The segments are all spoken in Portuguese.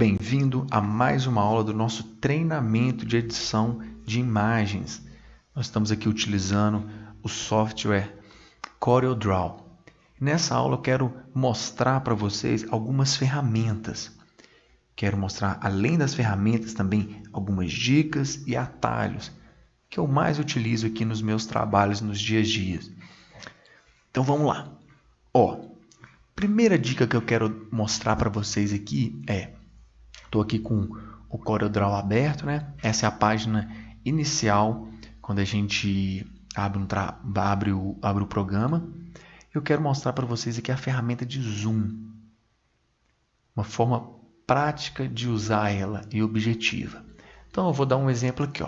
bem-vindo a mais uma aula do nosso treinamento de edição de imagens. Nós estamos aqui utilizando o software CorelDRAW. Nessa aula eu quero mostrar para vocês algumas ferramentas. Quero mostrar, além das ferramentas, também algumas dicas e atalhos que eu mais utilizo aqui nos meus trabalhos nos dias a dias. Então vamos lá. Primeira dica que eu quero mostrar para vocês aqui estou aqui com o CorelDRAW aberto, né? Essa é a página inicial quando a gente abre o programa. Eu quero mostrar para vocês aqui a ferramenta de zoom, uma forma prática de usar ela e objetiva. Então eu vou dar um exemplo aqui,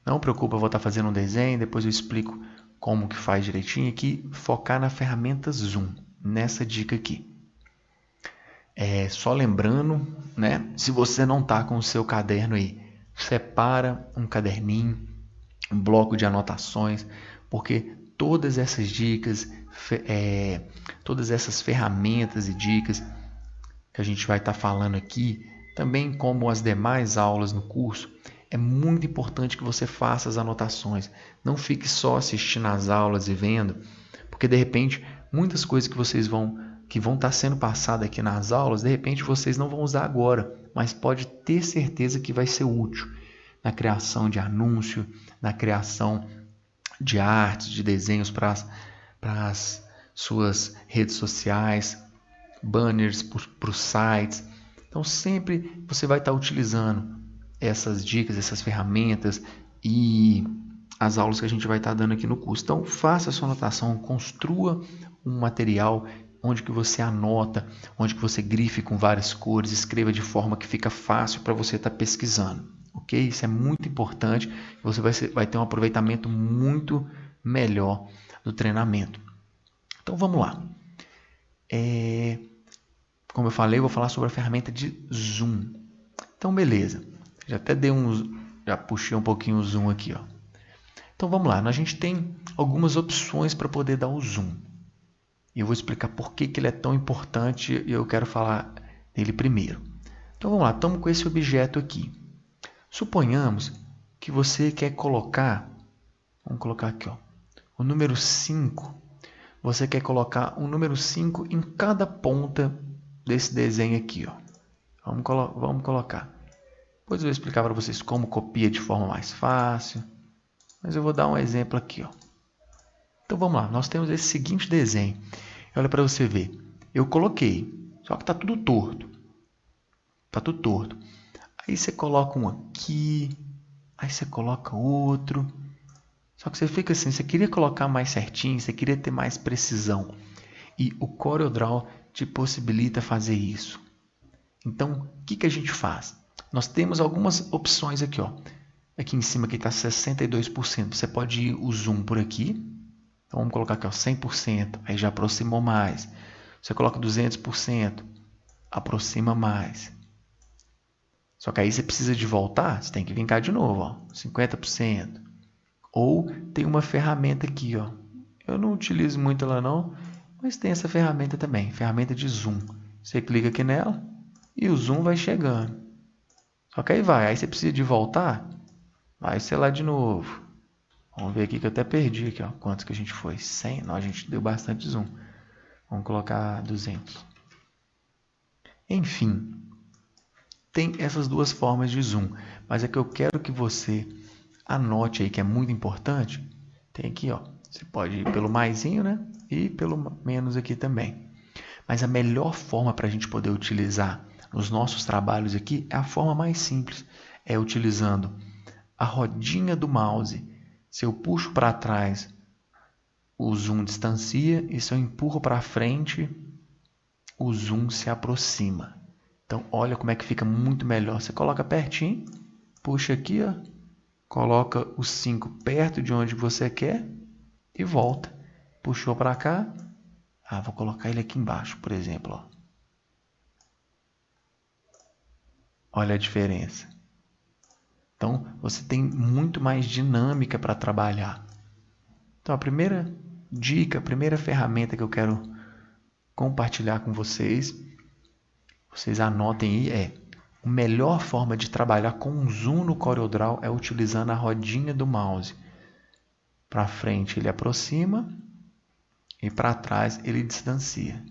Não preocupa, eu vou estar fazendo um desenho, depois eu explico como que faz direitinho aqui, focar na ferramenta zoom, nessa dica aqui. Só lembrando, né? Se você não está com o seu caderno aí, separa um caderninho, um bloco de anotações, porque todas essas dicas, todas essas ferramentas e dicas que a gente vai estar falando aqui, também como as demais aulas no curso, é muito importante que você faça as anotações. Não fique só assistindo às aulas e vendo, porque de repente muitas coisas que vão estar sendo passadas aqui nas aulas, de repente vocês não vão usar agora, mas pode ter certeza que vai ser útil na criação de anúncio, na criação de artes, de desenhos para as suas redes sociais, banners para os sites. Então sempre você vai estar utilizando essas dicas, essas ferramentas e as aulas que a gente vai estar dando aqui no curso. Então faça a sua anotação, construa um material onde que você anota, onde que você grife com várias cores, escreva de forma que fica fácil para você estar pesquisando. Ok? Isso é muito importante. Você vai ter um aproveitamento muito melhor do treinamento. Então vamos lá. Como eu falei, eu vou falar sobre a ferramenta de zoom. Então beleza. Já puxei um pouquinho o zoom aqui, Então vamos lá. A gente tem algumas opções para poder dar o zoom. E eu vou explicar por que ele é tão importante e eu quero falar dele primeiro. Então vamos lá, estamos com esse objeto aqui. Suponhamos que você quer colocar, vamos colocar aqui, o número 5. Você quer colocar o número 5 em cada ponta desse desenho aqui. Vamos colocar. Depois eu vou explicar para vocês como copia de forma mais fácil. Mas eu vou dar um exemplo aqui. Então vamos lá, nós temos esse seguinte desenho. Olha para você ver. Eu coloquei, só que está tudo torto. Está tudo torto. Aí você coloca um aqui, aí você coloca outro. Só que você fica assim, você queria colocar mais certinho, você queria ter mais precisão. E o CorelDRAW te possibilita fazer isso. Então, o que a gente faz? Nós temos algumas opções aqui. Aqui em cima está 62%. Você pode ir o zoom por aqui. Então vamos colocar aqui 100%, aí já aproximou mais. Você coloca 200%, aproxima mais. Só que aí você precisa de voltar, você tem que vir cá de novo, 50%. Ou tem uma ferramenta aqui, Eu não utilizo muito ela não, mas tem essa ferramenta também, ferramenta de zoom. Você clica aqui nela e o zoom vai chegando. Só que aí você precisa de voltar, vai ser lá de novo. Vamos ver aqui que eu até perdi aqui, quantos que a gente foi? 100? Não, a gente deu bastante zoom. Vamos colocar 200. Enfim, tem essas duas formas de zoom. Mas é que eu quero que você anote aí, que é muito importante. Tem aqui, você pode ir pelo maisinho, né? E pelo menos aqui também. Mas a melhor forma para a gente poder utilizar nos nossos trabalhos aqui é a forma mais simples. É utilizando a rodinha do mouse. Se eu puxo para trás, o zoom distancia, e se eu empurro para frente, o zoom se aproxima. Então, olha como é que fica muito melhor. Você coloca pertinho, puxa aqui, coloca o 5 perto de onde você quer e volta. Puxou para cá, vou colocar ele aqui embaixo, por exemplo. Olha a diferença. Então, você tem muito mais dinâmica para trabalhar. Então, a primeira dica, a primeira ferramenta que eu quero compartilhar com vocês anotem aí, A melhor forma de trabalhar com zoom no CorelDRAW é utilizando a rodinha do mouse. Para frente ele aproxima e para trás ele distancia.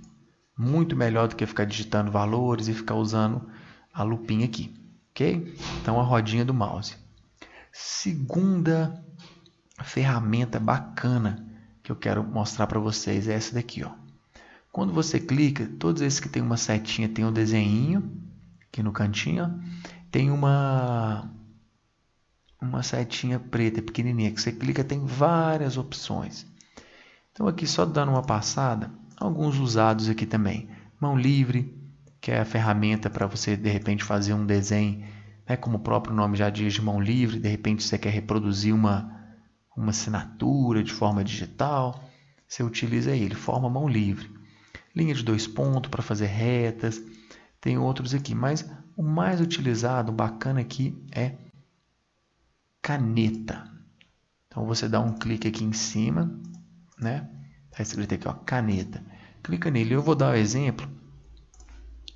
Muito melhor do que ficar digitando valores e ficar usando a lupinha aqui. Ok? Então a rodinha do mouse. Segunda ferramenta bacana que eu quero mostrar para vocês é essa daqui, ó. Quando você clica, todos esses que tem uma setinha tem um desenho aqui no cantinho, ó. Tem uma setinha preta pequenininha que você clica, tem várias opções. Então aqui só dando uma passada, alguns usados aqui também. Mão livre, que é a ferramenta para você de repente fazer um desenho, né, como o próprio nome já diz, de mão livre. De repente você quer reproduzir uma assinatura de forma digital, você utiliza ele, forma mão livre. Linha de 2 pontos para fazer retas, tem outros aqui, mas o mais utilizado, bacana aqui, é caneta. Então você dá um clique aqui em cima, né? Está escrito aqui, ó, caneta. Clica nele. Eu vou dar um exemplo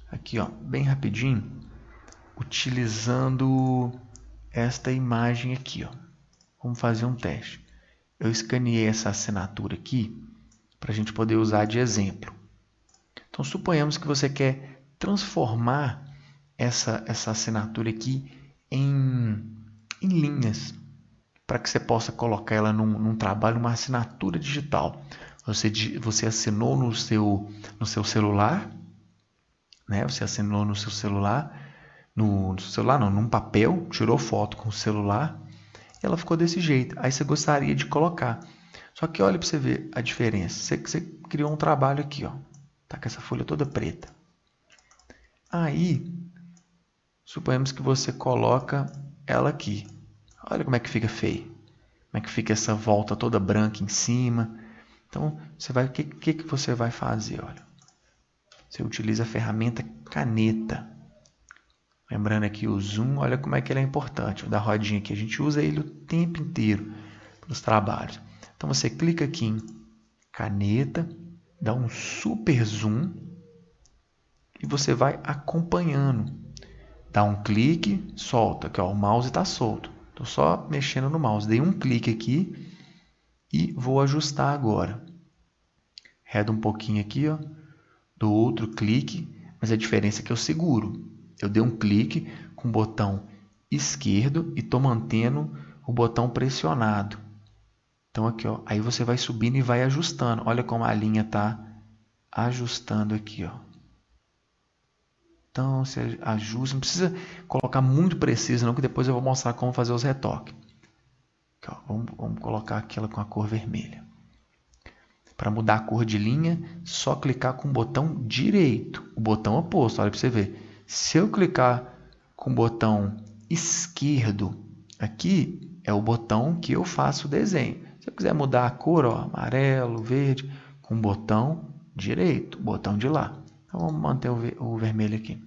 aqui, ó, bem rapidinho, utilizando esta imagem aqui, ó. Vamos fazer um teste. Eu escaneei essa assinatura aqui para a gente poder usar de exemplo. Então suponhamos que você quer transformar essa assinatura aqui em linhas, para que você possa colocar ela num trabalho, uma assinatura digital. Você assinou no seu celular, né? Você assinou no seu celular, no celular não, num papel, tirou foto com o celular, e ela ficou desse jeito. Aí você gostaria de colocar. Só que olha para você ver a diferença. Você criou um trabalho aqui, ó. Tá com essa folha toda preta. Aí, suponhamos que você coloca ela aqui. Olha como é que fica feio. Como é que fica essa volta toda branca em cima. Então, o que você vai fazer? Olha, você utiliza a ferramenta caneta. Lembrando aqui o zoom, olha como é que ele é importante. O da rodinha aqui, a gente usa ele o tempo inteiro para os trabalhos. Então, você clica aqui em caneta, dá um super zoom e você vai acompanhando. Dá um clique, solta. Aqui, ó, o mouse está solto. Estou só mexendo no mouse. Dei um clique aqui e vou ajustar agora. Redo um pouquinho aqui, ó, do outro clique, mas a diferença é que eu seguro. Eu dei um clique com o botão esquerdo e estou mantendo o botão pressionado. Então aqui, ó, aí você vai subindo e vai ajustando. Olha como a linha está ajustando aqui, ó. Então você ajusta, não precisa colocar muito preciso não, que depois eu vou mostrar como fazer os retoques. Aqui, ó, vamos colocar aquela com a cor vermelha. Para mudar a cor de linha, só clicar com o botão direito, o botão oposto, olha para você ver. Se eu clicar com o botão esquerdo, aqui é o botão que eu faço o desenho. Se eu quiser mudar a cor, ó, amarelo, verde, com o botão direito, o botão de lá. Então vamos manter o vermelho aqui.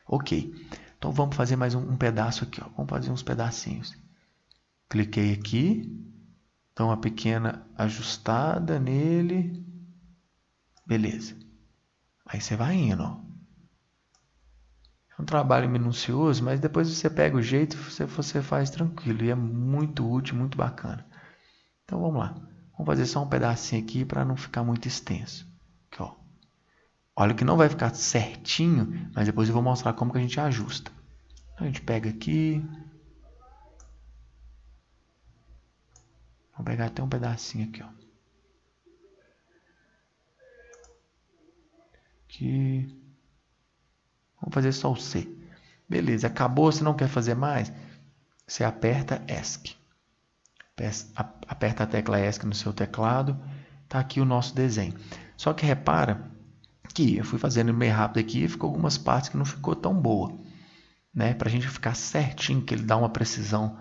Ok, então vamos fazer mais um pedaço aqui, ó. Vamos fazer uns pedacinhos. Cliquei aqui. Então, uma pequena ajustada nele. Beleza. Aí você vai indo, ó. É um trabalho minucioso, mas depois você pega o jeito e você faz tranquilo. E é muito útil, muito bacana. Então, vamos lá. Vamos fazer só um pedacinho aqui para não ficar muito extenso. Aqui, ó. Olha que não vai ficar certinho, mas depois eu vou mostrar como que a gente ajusta. Então, a gente pega aqui. Vou pegar até um pedacinho aqui, ó. Aqui. Vamos fazer só o C. Beleza, acabou. Se não quer fazer mais, você aperta ESC. Aperta a tecla ESC no seu teclado. Está aqui o nosso desenho. Só que repara que eu fui fazendo meio rápido aqui e ficou algumas partes que não ficou tão boa. Né? Para a gente ficar certinho, que ele dá uma precisão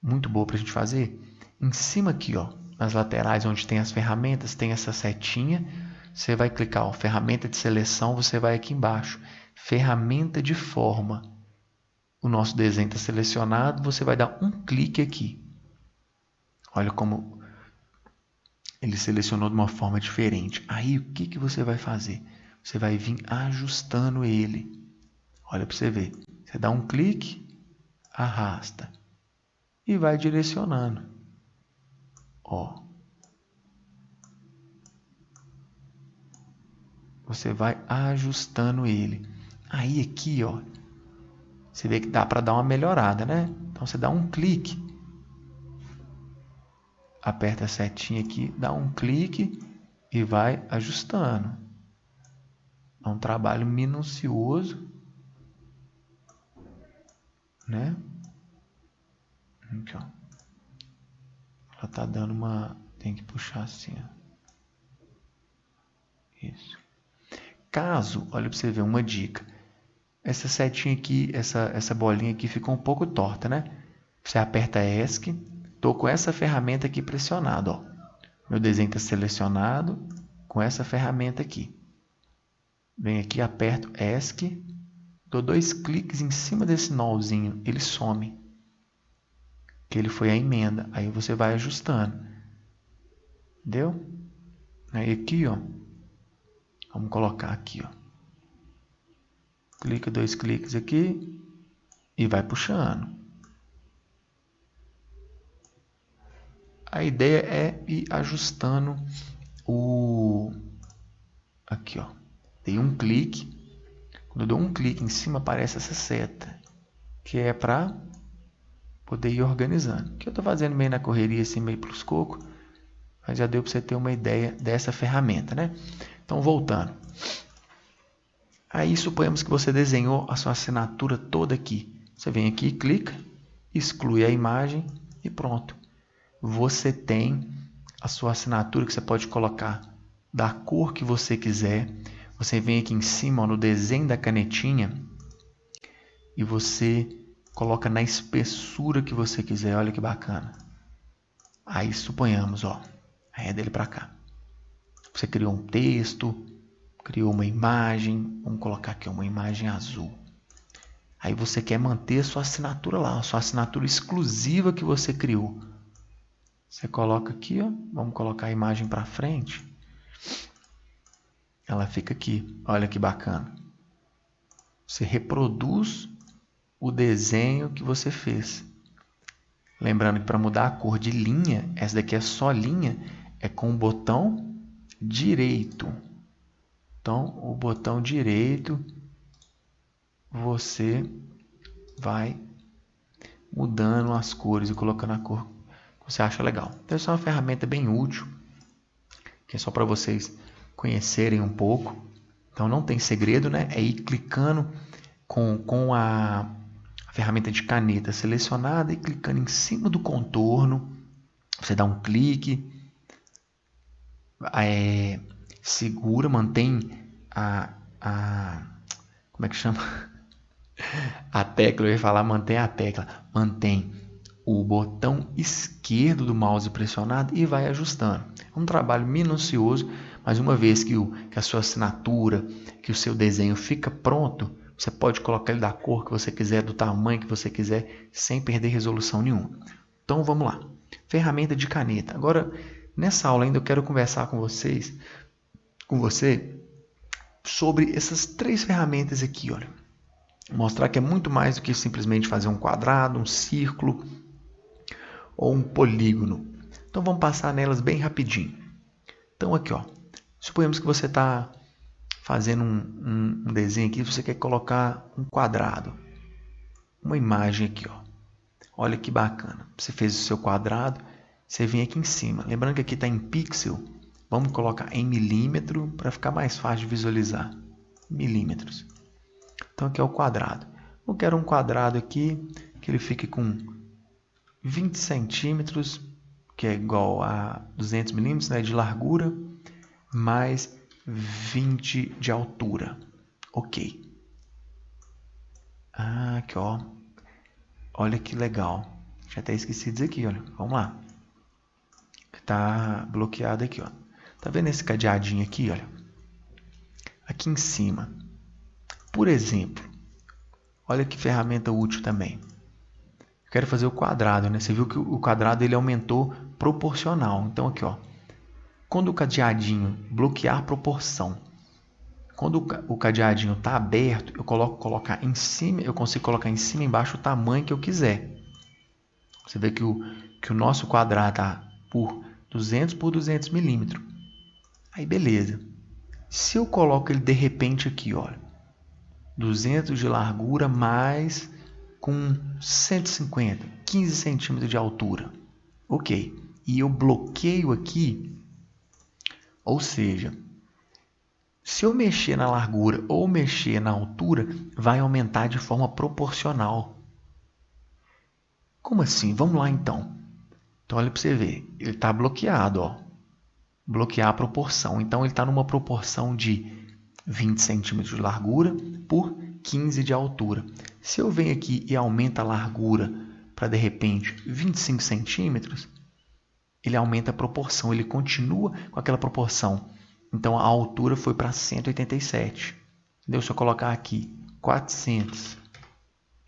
muito boa para a gente fazer. Em cima aqui, ó, nas laterais, onde tem as ferramentas, tem essa setinha. Você vai clicar, ó, ferramenta de seleção, você vai aqui embaixo. Ferramenta de forma. O nosso desenho está selecionado, você vai dar um clique aqui. Olha como ele selecionou de uma forma diferente. Aí o que você vai fazer? Você vai vir ajustando ele. Olha para você ver. Você dá um clique, arrasta e vai direcionando. Ó. Você vai ajustando ele. Aí aqui, ó, você vê que dá para dar uma melhorada, né? Então você dá um clique. Aperta a setinha aqui, dá um clique e vai ajustando. É um trabalho minucioso, né? Aqui, ó. Ela tá dando uma... Tem que puxar assim, ó. Isso. Caso, olha para você ver uma dica. Essa setinha aqui, essa bolinha aqui ficou um pouco torta, né? Você aperta ESC. Tô com essa ferramenta aqui pressionada, ó. Meu desenho está selecionado com essa ferramenta aqui. Venho aqui, aperto ESC. Dou 2 cliques em cima desse nozinho. Ele some. Que ele foi a emenda. Aí você vai ajustando. Entendeu? Aí aqui, ó. Vamos colocar aqui, ó. Clica 2 cliques aqui e vai puxando. A ideia é ir ajustando o... Aqui, ó. Dei um clique. Quando eu dou um clique em cima, aparece essa seta. Que é para poder ir organizando. Que eu estou fazendo meio na correria, assim, meio pelos cocos. Mas já deu para você ter uma ideia dessa ferramenta, né? Então, voltando. Aí, suponhamos que você desenhou a sua assinatura toda aqui. Você vem aqui, clica, exclui a imagem e pronto. Você tem a sua assinatura que você pode colocar da cor que você quiser. Você vem aqui em cima, ó, no desenho da canetinha e você coloca na espessura que você quiser. Olha que bacana. Aí, suponhamos, ó, arreda ele para cá. Você criou um texto, criou uma imagem. Vamos colocar aqui uma imagem azul. Aí você quer manter a sua assinatura lá, a sua assinatura exclusiva que você criou. Você coloca aqui, ó, vamos colocar a imagem para frente. Ela fica aqui. Olha que bacana. Você reproduz o desenho que você fez. Lembrando que para mudar a cor de linha, essa daqui é só linha, é com o botão direito. Então, o botão direito, você vai mudando as cores e colocando a cor que você acha legal. Então, essa é uma ferramenta bem útil, que é só para vocês conhecerem um pouco. Então, não tem segredo, né? É ir clicando com a ferramenta de caneta selecionada e clicando em cima do contorno. Você dá um clique, segura, mantém como é que chama? A tecla, eu ia falar mantém a tecla. Mantém o botão esquerdo do mouse pressionado e vai ajustando. É um trabalho minucioso, mas uma vez que a sua assinatura, que o seu desenho fica pronto, você pode colocar ele da cor que você quiser, do tamanho que você quiser, sem perder resolução nenhuma. Então vamos lá. Ferramenta de caneta. Agora, nessa aula ainda eu quero conversar com você sobre essas 3 ferramentas aqui, olha. Mostrar que é muito mais do que simplesmente fazer um quadrado, um círculo ou um polígono. Então vamos passar nelas bem rapidinho. Então aqui, ó, suponhamos que você está fazendo um desenho aqui, você quer colocar um quadrado, uma imagem aqui, ó. Olha que bacana. Você fez o seu quadrado, você vem aqui em cima. Lembrando que aqui está em pixel, vamos colocar em milímetro para ficar mais fácil de visualizar. Milímetros. Então aqui é o quadrado. Eu quero um quadrado aqui que ele fique com 20 centímetros, que é igual a 200 milímetros, né, de largura, mais 20 de altura. Ok. Aqui, ó. Olha que legal. Já até esqueci disso aqui, olha. Vamos lá. Tá bloqueado aqui, ó. Tá vendo esse cadeadinho aqui, olha? Aqui em cima. Por exemplo, olha que ferramenta útil também. Eu quero fazer o quadrado, né? Você viu que o quadrado ele aumentou proporcional. Então aqui, ó. Quando o cadeadinho bloquear proporção, Quando o cadeadinho está aberto, eu colocar em cima, eu consigo colocar em cima e embaixo o tamanho que eu quiser. Você vê que o nosso quadrado está por 200 por 200 milímetros. Aí beleza. Se eu coloco ele de repente aqui, olha, 200 de largura mais com 150, 15 centímetros de altura. Ok. E eu bloqueio aqui, ou seja, se eu mexer na largura ou mexer na altura, vai aumentar de forma proporcional. Como assim? Vamos lá então. Então olha para você ver, ele está bloqueado, ó. Bloquear a proporção. Então ele está numa proporção de 20 centímetros de largura por 15 de altura. Se eu venho aqui e aumento a largura para de repente 25 centímetros, ele aumenta a proporção, ele continua com aquela proporção. Então a altura foi para 187. Entendeu? Se eu colocar aqui 400,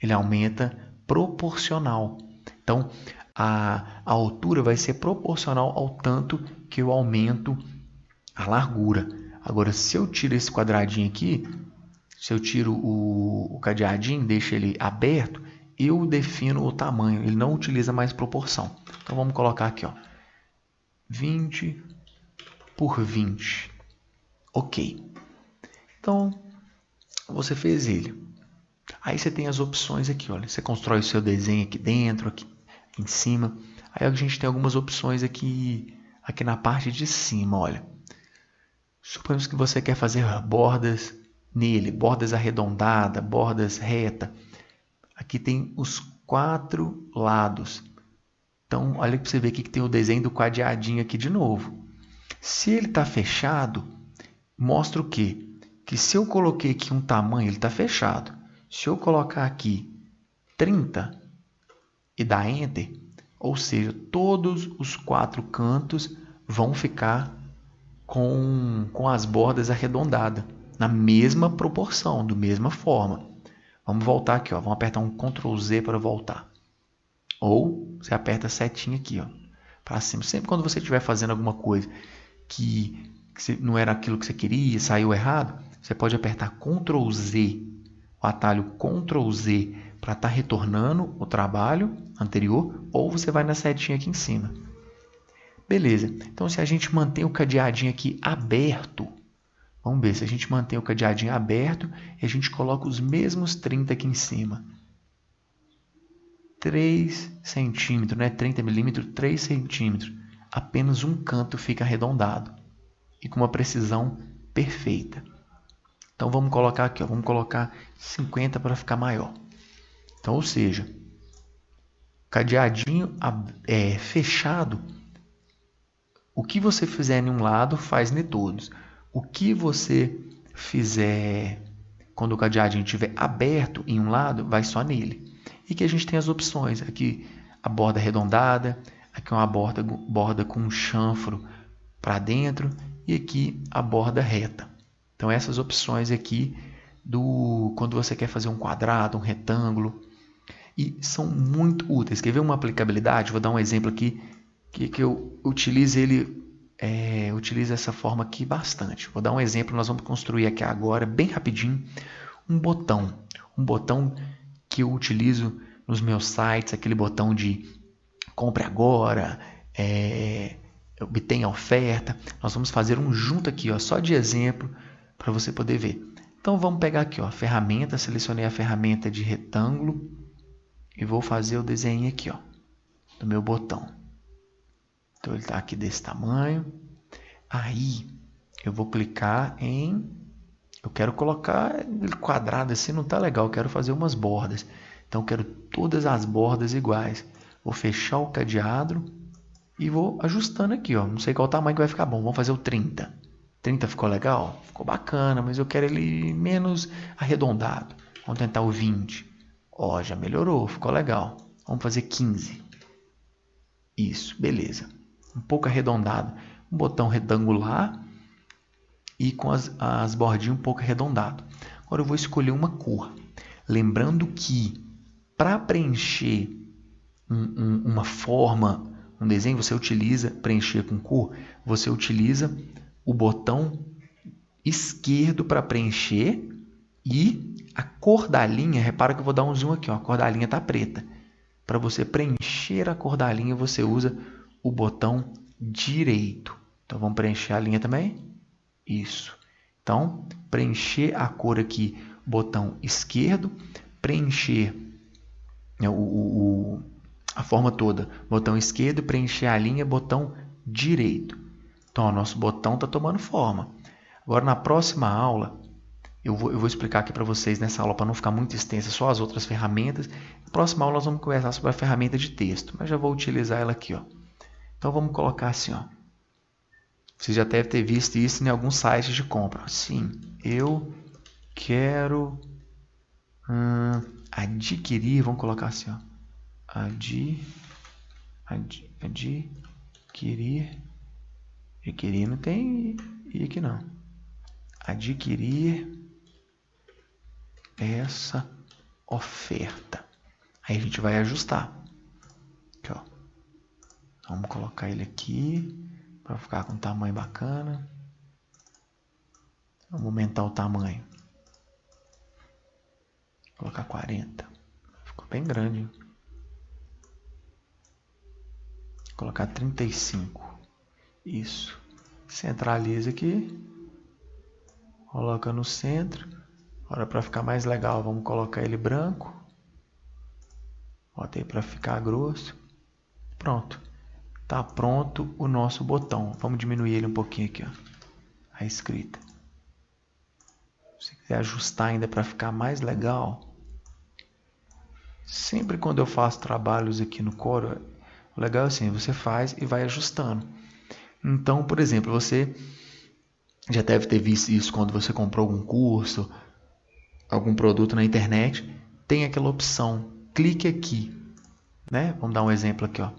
ele aumenta proporcional. Então a altura vai ser proporcional ao tanto que eu aumento a largura. Agora, se eu tiro esse quadradinho aqui, se eu tiro o cadeadinho, deixo ele aberto, eu defino o tamanho, ele não utiliza mais proporção. Então vamos colocar aqui, ó, 20 por 20. Ok. Então, você fez ele. Aí você tem as opções aqui, olha. Você constrói o seu desenho aqui dentro, aqui em cima. Aí a gente tem algumas opções aqui na parte de cima, olha. Suponhamos que você quer fazer bordas nele, bordas arredondadas, bordas retas. Aqui tem os 4 lados. Então, olha para você ver aqui que tem o desenho do quadradinho aqui de novo. Se ele está fechado, mostra o quê? Que se eu coloquei aqui um tamanho, ele está fechado. Se eu colocar aqui 30 e dar Enter, ou seja, todos os 4 cantos vão ficar com as bordas arredondadas, na mesma proporção, da mesma forma. Vamos voltar aqui, ó. Vamos apertar um Ctrl Z para voltar. Ou você aperta a setinha aqui, ó, para cima. Sempre quando você estiver fazendo alguma coisa que não era aquilo que você queria, saiu errado, você pode apertar Ctrl Z, o atalho Ctrl Z para estar retornando o trabalho anterior, ou você vai na setinha aqui em cima. Beleza, então se a gente mantém o cadeadinho aqui aberto, vamos ver, se a gente mantém o cadeadinho aberto e a gente coloca os mesmos 30 aqui em cima. 3 centímetros, né? 30 milímetros, 3 centímetros. Apenas um canto fica arredondado e com uma precisão perfeita. Então vamos colocar aqui, ó, vamos colocar 50 para ficar maior. Então, ou seja, cadeadinho fechado, o que você fizer em um lado, faz em todos. O que você fizer quando o cadeadinho estiver aberto em um lado, vai só nele. E que a gente tem as opções. Aqui a borda arredondada, aqui uma borda com um chanfro para dentro e aqui a borda reta. Então essas opções aqui quando você quer fazer um quadrado, um retângulo, e são muito úteis. Quer ver uma aplicabilidade? Vou dar um exemplo aqui que eu utilizo utilizo essa forma aqui bastante. Vou dar um exemplo, nós vamos construir aqui agora, bem rapidinho, um botão que eu utilizo nos meus sites, aquele botão de compre agora, obtenha oferta. Nós vamos fazer um junto aqui, ó, só de exemplo, para você poder ver. Então vamos pegar aqui, ó, ferramenta, selecionei a ferramenta de retângulo e vou fazer o desenho aqui, ó, do meu botão. Então ele está aqui desse tamanho. Aí eu vou clicar eu quero colocar ele quadrado assim, não está legal, eu quero fazer umas bordas. Então eu quero todas as bordas iguais. Vou fechar o cadeado e vou ajustando aqui, ó. Não sei qual tamanho que vai ficar bom. Vamos fazer o 30. 30 ficou legal? Ficou bacana, mas eu quero ele menos arredondado. Vamos tentar o 20. Ó, já melhorou, ficou legal. Vamos fazer 15. Isso, beleza. Um pouco arredondado. Um botão retangular e com as bordinhas um pouco arredondado. Agora eu vou escolher uma cor. Lembrando que para preencher uma forma, um desenho, você utiliza preencher com cor, você utiliza o botão esquerdo para preencher e a cor da linha, repara que eu vou dar um zoom aqui, ó, a cor da linha está preta. Para você preencher a cor da linha, você usa o botão direito. Então, vamos preencher a linha também? Isso. Então, preencher a cor aqui, botão esquerdo, preencher a forma toda, botão esquerdo, preencher a linha, botão direito. Então, o nosso botão está tomando forma. Agora, na próxima aula, eu vou explicar aqui para vocês nessa aula, para não ficar muito extensa, só as outras ferramentas. Na próxima aula, nós vamos conversar sobre a ferramenta de texto, mas já vou utilizar ela aqui, ó. Então, vamos colocar assim, ó. Você já deve ter visto isso em alguns sites de compra. Sim, eu quero adquirir, vamos colocar assim, ó. Adquirir. Adquirir não tem I aqui não. Adquirir essa oferta. Aí a gente vai ajustar. Aqui, ó. Vamos colocar ele aqui para ficar com um tamanho bacana. Vamos aumentar o tamanho. Vou colocar 40. Ficou bem grande. Hein? Vou colocar 35. Isso. Centraliza aqui. Coloca no centro. Agora, para ficar mais legal, vamos colocar ele branco. Botei para ficar grosso. Pronto. Tá pronto o nosso botão. Vamos diminuir ele um pouquinho aqui, ó. A escrita. Se você quiser ajustar ainda para ficar mais legal. Sempre quando eu faço trabalhos aqui no Corel, o legal é assim, você faz e vai ajustando. Então, por exemplo, você já deve ter visto isso quando você comprou algum curso, algum produto na internet, tem aquela opção, clique aqui, né? Vamos dar um exemplo aqui, ó.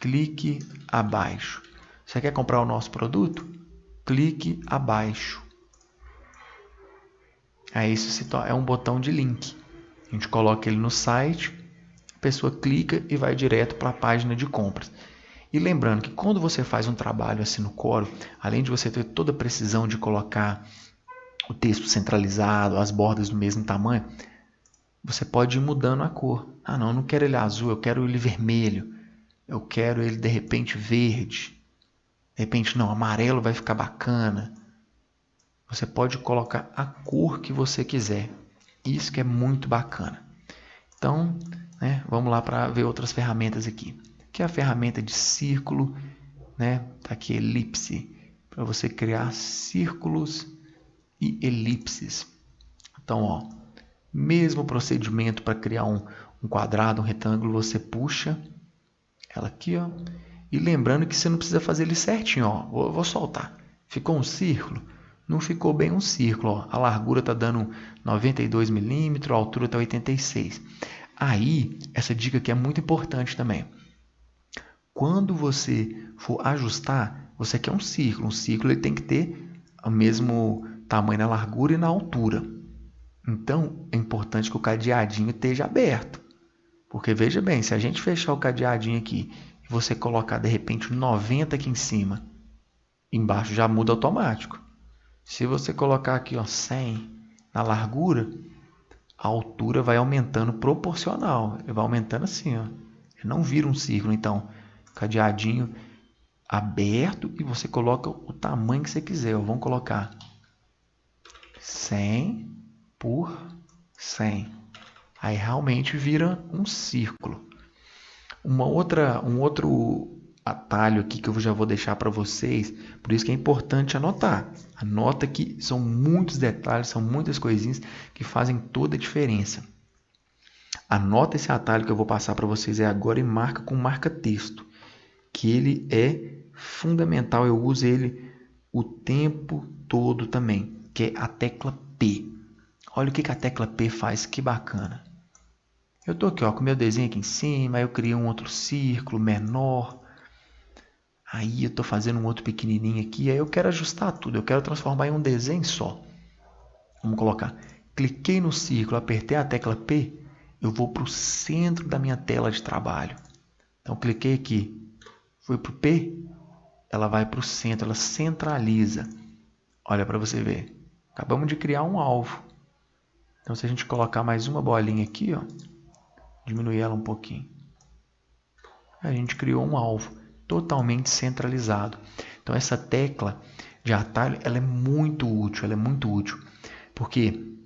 Clique abaixo. Você quer comprar o nosso produto? Clique abaixo. Aí isso é um botão de link. A gente coloca ele no site, a pessoa clica e vai direto para a página de compras. E lembrando que quando você faz um trabalho assim no Corel, além de você ter toda a precisão de colocar o texto centralizado, as bordas do mesmo tamanho, você pode ir mudando a cor. Ah, não quero ele azul, eu quero ele vermelho. Eu quero ele de repente verde. De repente não, amarelo vai ficar bacana. Você pode colocar a cor que você quiser. Isso que é muito bacana. Então, né, vamos lá para ver outras ferramentas aqui. Que é a ferramenta de círculo, né? Tá aqui elipse, para você criar círculos e elipses. Então, ó, mesmo procedimento para criar um quadrado, um retângulo, você puxa ela aqui, ó. E lembrando que você não precisa fazer ele certinho, ó. Vou soltar. Ficou um círculo? Não ficou bem um círculo, ó. A largura está dando 92 milímetros, a altura está 86. Aí, essa dica aqui é muito importante também. Quando você for ajustar, você quer um círculo. Um círculo ele tem que ter o mesmo tamanho na largura e na altura. Então, é importante que o cadeadinho esteja aberto. Porque veja bem, se a gente fechar o cadeadinho aqui e você colocar de repente 90 aqui em cima, embaixo já muda automático. Se você colocar aqui, ó, 100 na largura, a altura vai aumentando proporcional. Ele vai aumentando assim, ó. Ele não vira um círculo. Então, cadeadinho aberto e você coloca o tamanho que você quiser. Vamos colocar 100 por 100. Aí realmente vira um círculo. Um outro atalho aqui que eu já vou deixar para vocês, por isso que é importante anotar. Anota que são muitos detalhes, são muitas coisinhas que fazem toda a diferença. Anota esse atalho que eu vou passar para vocês agora e marca com marca-texto, que ele é fundamental, eu uso ele o tempo todo também, que é a tecla P. Olha o que a tecla P faz, que bacana. Eu estou aqui, ó, com o meu desenho aqui em cima, aí eu criei um outro círculo menor, aí eu estou fazendo um outro pequenininho aqui, aí eu quero ajustar tudo, eu quero transformar em um desenho só. Vamos colocar, cliquei no círculo, apertei a tecla P, eu vou para o centro da minha tela de trabalho. Então, cliquei aqui, fui para o P, ela vai para o centro, ela centraliza. Olha para você ver. Acabamos de criar um alvo. Então, se a gente colocar mais uma bolinha aqui, ó, diminuir ela um pouquinho, a gente criou um alvo totalmente centralizado. Então, essa tecla de atalho, ela é muito útil, porque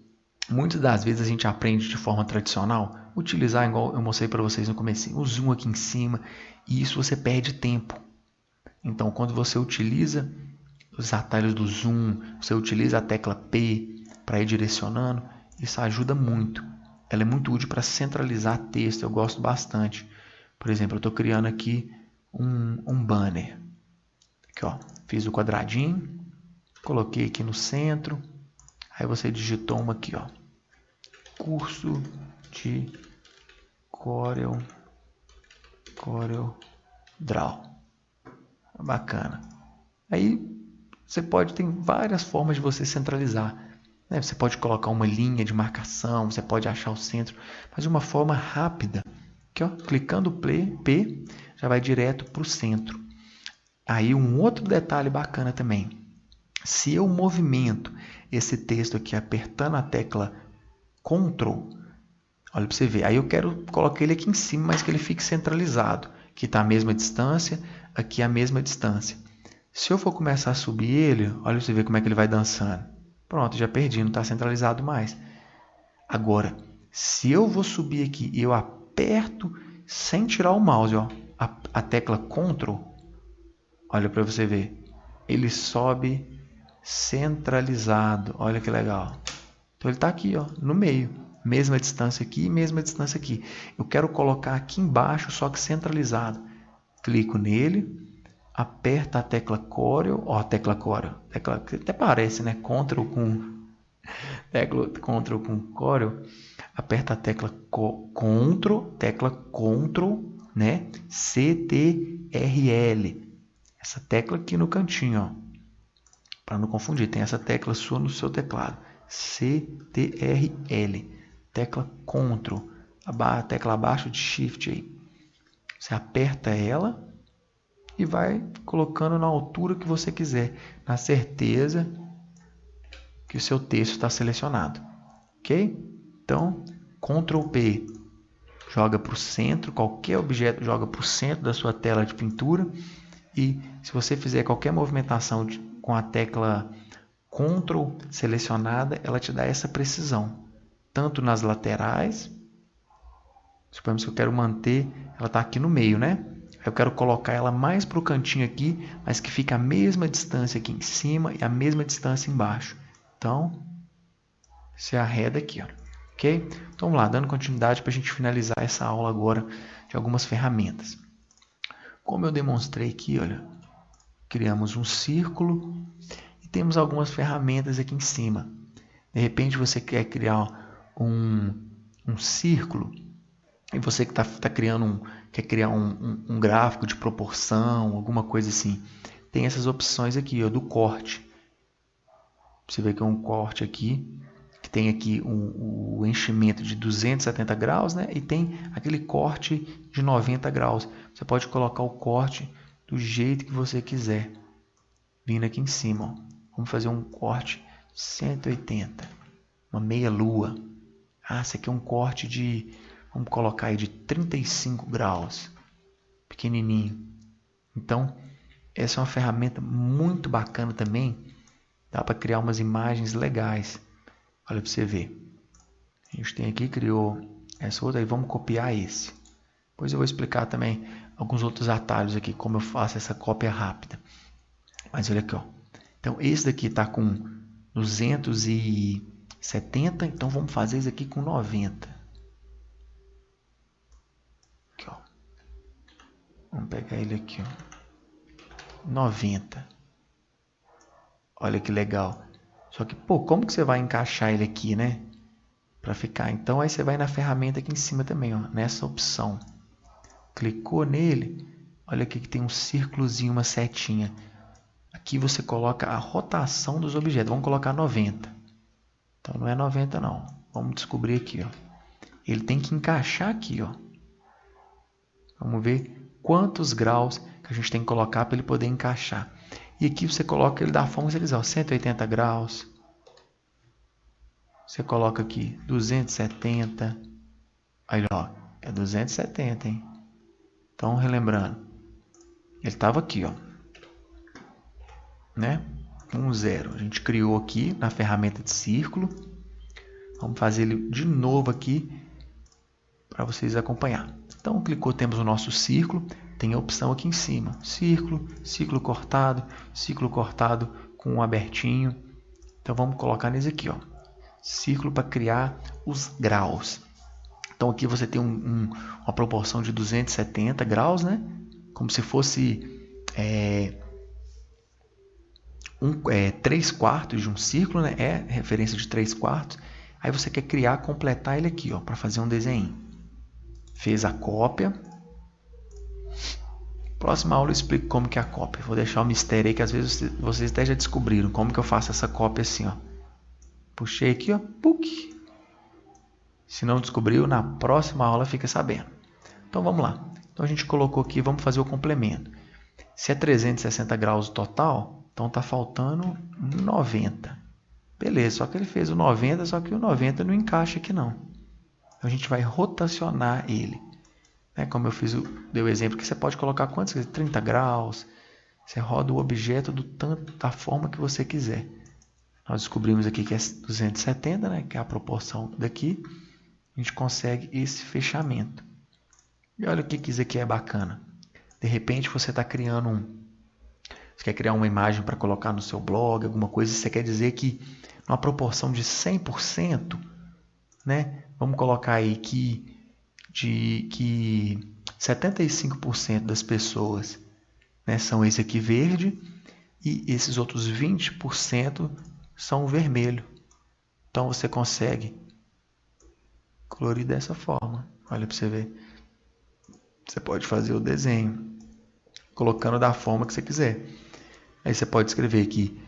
muitas das vezes a gente aprende de forma tradicional, utilizar, igual eu mostrei para vocês no começo, o zoom aqui em cima, e isso você perde tempo. Então, quando você utiliza os atalhos do zoom, você utiliza a tecla P para ir direcionando, isso ajuda muito. Ela é muito útil para centralizar texto, eu gosto bastante. Por exemplo, eu estou criando aqui um banner. Aqui, ó, fiz o quadradinho, coloquei aqui no centro, aí você digitou uma aqui, ó, curso de Corel Draw. Bacana. Aí você pode ter várias formas de você centralizar. Né? Você pode colocar uma linha de marcação, você pode achar o centro, mas de uma forma rápida. Aqui, ó, clicando P, já vai direto para o centro. Aí um outro detalhe bacana também. Se eu movimento esse texto aqui apertando a tecla Ctrl, olha para você ver. Aí eu quero colocar ele aqui em cima, mas que ele fique centralizado. Aqui está a mesma distância, aqui a mesma distância. Se eu for começar a subir ele, olha para você ver como é que ele vai dançando. Pronto, já perdi, não está centralizado mais. Agora, se eu vou subir aqui e eu aperto sem tirar o mouse, ó, a tecla Ctrl, olha para você ver, ele sobe centralizado. Olha que legal. Então ele está aqui, ó, no meio. Mesma distância aqui, mesma distância aqui. Eu quero colocar aqui embaixo, só que centralizado. Clico nele, aperta a tecla Corel, ó, a tecla Corel, tecla que até parece, né? Ctrl com Corel, aperta a tecla Ctrl, né? CTRL. Essa tecla aqui no cantinho, ó. Para não confundir, tem essa tecla sua no seu teclado. CTRL. Tecla Ctrl. A tecla abaixo de Shift aí. Você aperta ela e vai colocando na altura que você quiser, na certeza que o seu texto está selecionado. Ok? Então, Ctrl P joga para o centro, qualquer objeto joga para o centro da sua tela de pintura. E se você fizer qualquer movimentação com a tecla Ctrl selecionada, ela te dá essa precisão. Tanto nas laterais, suponhamos que eu quero manter, ela está aqui no meio, né? Eu quero colocar ela mais para o cantinho aqui, mas que fica a mesma distância aqui em cima e a mesma distância embaixo. Então, você arreda aqui, ó. Ok? Então vamos lá, dando continuidade para a gente finalizar essa aula agora de algumas ferramentas. Como eu demonstrei aqui, olha, criamos um círculo e temos algumas ferramentas aqui em cima. De repente você quer criar um círculo e você que está criando quer criar um gráfico de proporção, alguma coisa assim. Tem essas opções aqui, ó, do corte. Você vê que é um corte aqui, que tem aqui o enchimento de 270 graus, né? E tem aquele corte de 90 graus. Você pode colocar o corte do jeito que você quiser. Vindo aqui em cima, ó. Vamos fazer um corte 180, uma meia lua. Ah, esse aqui é um corte de, vamos colocar aí de 35 graus, pequenininho. Então, essa é uma ferramenta muito bacana também. Dá para criar umas imagens legais. Olha para você ver. A gente tem aqui, criou essa outra, aí vamos copiar esse. Depois eu vou explicar também alguns outros atalhos aqui, como eu faço essa cópia rápida. Mas olha aqui, ó. Então esse daqui está com 270, então vamos fazer isso aqui com 90. Aqui, ó. Vamos pegar ele aqui, ó. 90. Olha que legal. Só que, pô, como que você vai encaixar ele aqui, né? Para ficar. Então aí você vai na ferramenta aqui em cima também, ó, nessa opção. Clicou nele, olha aqui que tem um círculozinho, uma setinha. Aqui você coloca a rotação dos objetos. Vamos colocar 90. Então não é 90 não. Vamos descobrir aqui, ó. Ele tem que encaixar aqui, ó. Vamos ver quantos graus que a gente tem que colocar para ele poder encaixar. E aqui você coloca ele da forma que você quiser, 180 graus. Você coloca aqui 270. Aí, ó, é 270, hein? Então, relembrando, ele estava aqui, ó, né? 0. A gente criou aqui na ferramenta de círculo. Vamos fazer ele de novo aqui para vocês acompanhar. Então, clicou, temos o nosso círculo. Tem a opção aqui em cima, círculo, ciclo cortado com um abertinho. Então, vamos colocar nesse aqui, ó, círculo para criar os graus. Então, aqui você tem uma proporção de 270 graus, né? Como se fosse 3/4 de um círculo, né? É referência de 3/4. Aí você quer criar, completar ele aqui, ó, para fazer um desenho. Fez a cópia. Próxima aula eu explico como que é a cópia. Vou deixar um mistério aí que às vezes vocês até já descobriram como que eu faço essa cópia assim, ó. Puxei aqui, ó, puk. Se não descobriu, na próxima aula fica sabendo. Então vamos lá. Então a gente colocou aqui, vamos fazer o complemento. Se é 360 graus total, então tá faltando 90. Beleza, só que ele fez o 90, só que o 90 não encaixa aqui não. Então a gente vai rotacionar ele. Como eu dei o exemplo que você pode colocar quantos? 30 graus. Você roda o objeto da forma que você quiser. Nós descobrimos aqui que é 270, né? Que é a proporção daqui. A gente consegue esse fechamento. E olha o que isso aqui é bacana. De repente você está criando você quer criar uma imagem para colocar no seu blog, alguma coisa, e você quer dizer que numa proporção de 100%, né? Vamos colocar aí que 75% das pessoas, né, são esse aqui verde e esses outros 20% são vermelho. Então você consegue colorir dessa forma. Olha para você ver. Você pode fazer o desenho colocando da forma que você quiser. Aí você pode escrever aqui,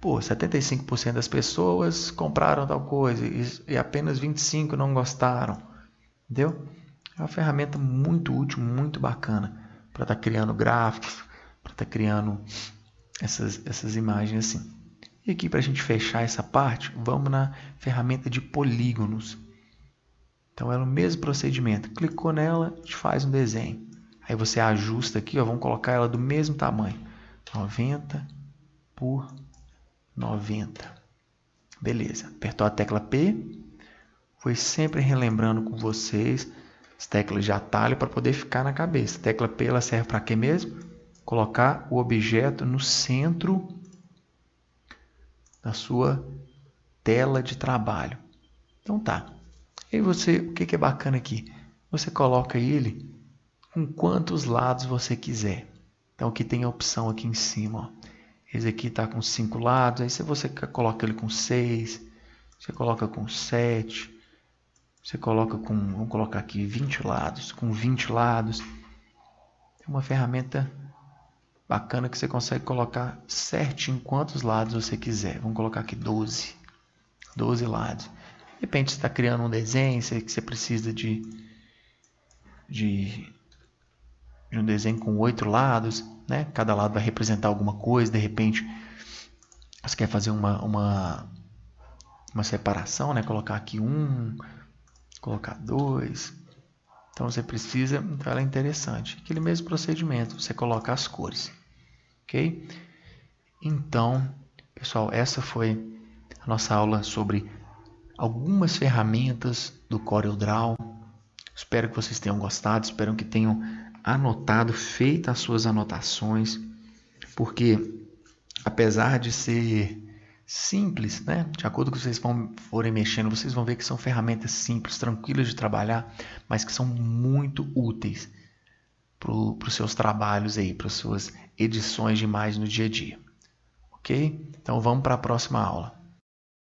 75% das pessoas compraram tal coisa e apenas 25% não gostaram. Entendeu? É uma ferramenta muito útil, muito bacana para estar criando gráficos, para estar criando essas imagens assim. E aqui, para a gente fechar essa parte, vamos na ferramenta de polígonos. Então é o mesmo procedimento. Clicou nela, a gente faz um desenho. Aí você ajusta aqui, ó, vamos colocar ela do mesmo tamanho. 90 por 90. Beleza. Apertou a tecla P. Foi sempre relembrando com vocês as teclas de atalho para poder ficar na cabeça. A tecla P ela serve para quê mesmo? Colocar o objeto no centro da sua tela de trabalho. Então tá. E você, o que é bacana aqui? Você coloca ele com quantos lados você quiser. Então aqui tem a opção aqui em cima, ó. Esse aqui está com 5 lados, aí se você coloca ele com 6, você coloca com 7, você coloca com, vamos colocar aqui 20 lados, com 20 lados. É uma ferramenta bacana que você consegue colocar certinho quantos lados você quiser. Vamos colocar aqui 12 lados. De repente você está criando um desenho, que você precisa de um desenho com 8 lados, né? Cada lado vai representar alguma coisa. De repente você quer fazer uma separação, né? Colocar aqui 1, colocar 2. Então você precisa, então ela é interessante. Aquele mesmo procedimento, você coloca as cores, ok? Então, pessoal, essa foi a nossa aula sobre algumas ferramentas do CorelDRAW. Espero que vocês tenham gostado, espero que tenham anotado, feito as suas anotações, porque apesar de ser simples, né? De acordo com vocês forem mexendo, vocês vão ver que são ferramentas simples, tranquilas de trabalhar, mas que são muito úteis para os seus trabalhos aí, para as suas edições de imagem no dia a dia. Ok? Então vamos para a próxima aula.